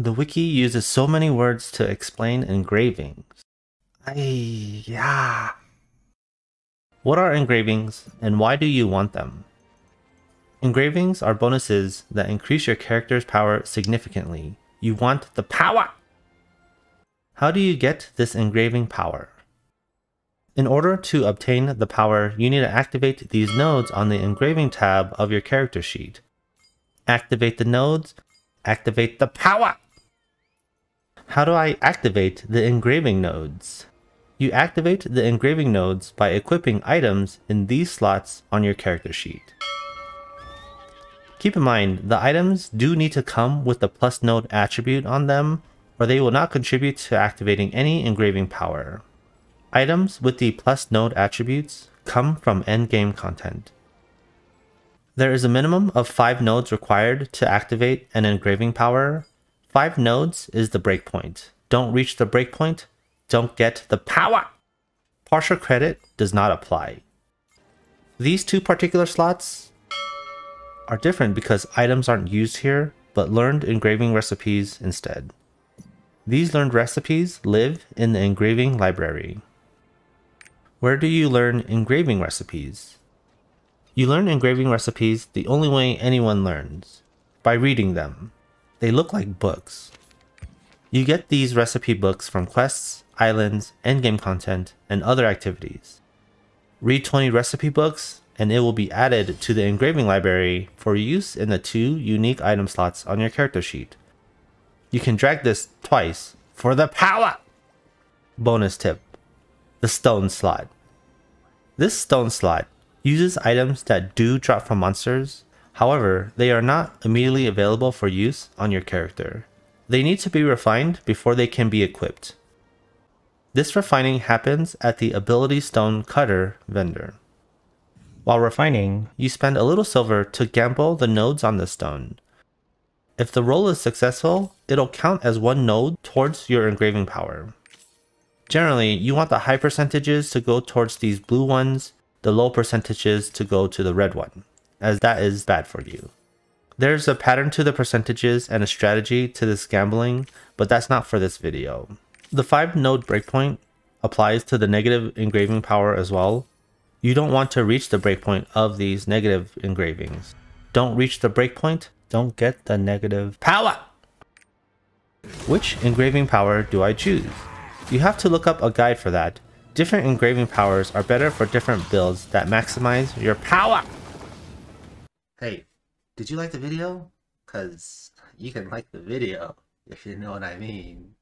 The wiki uses so many words to explain engravings. Yeah. What are engravings and why do you want them? Engravings are bonuses that increase your character's power significantly. You want the power! How do you get this engraving power? In order to obtain the power, you need to activate these nodes on the engraving tab of your character sheet. Activate the nodes, activate the power! How do I activate the engraving nodes? You activate the engraving nodes by equipping items in these slots on your character sheet. Keep in mind, the items do need to come with the plus node attribute on them, or they will not contribute to activating any engraving power. Items with the plus node attributes come from endgame content. There is a minimum of 5 nodes required to activate an engraving power. 5 nodes is the breakpoint. Don't reach the breakpoint, don't get the power! Partial credit does not apply. These 2 particular slots are different because items aren't used here, but learned engraving recipes instead. These learned recipes live in the engraving library. Where do you learn engraving recipes? You learn engraving recipes the only way anyone learns, by reading them. They look like books. You get these recipe books from quests, islands, endgame content, and other activities. Read 20 recipe books, and it will be added to the engraving library for use in the 2 unique item slots on your character sheet. You can drag this twice for the power! Bonus tip: the stone slot. This stone slot uses items that do drop from monsters, however, they are not immediately available for use on your character. They need to be refined before they can be equipped. This refining happens at the Ability Stone Cutter vendor. While refining, you spend a little silver to gamble the nodes on the stone. If the roll is successful, it'll count as 1 node towards your engraving power. Generally, you want the high percentages to go towards these blue ones, the low percentages to go to the red one, as that is bad for you. There's a pattern to the percentages and a strategy to this gambling, but that's not for this video. The 5 node breakpoint applies to the negative engraving power as well. You don't want to reach the breakpoint of these negative engravings. Don't reach the breakpoint, don't get the negative power! Which engraving power do I choose? You have to look up a guide for that. Different engraving powers are better for different builds that maximize your power! Hey, did you like the video? 'Cause you can like the video, if you know what I mean.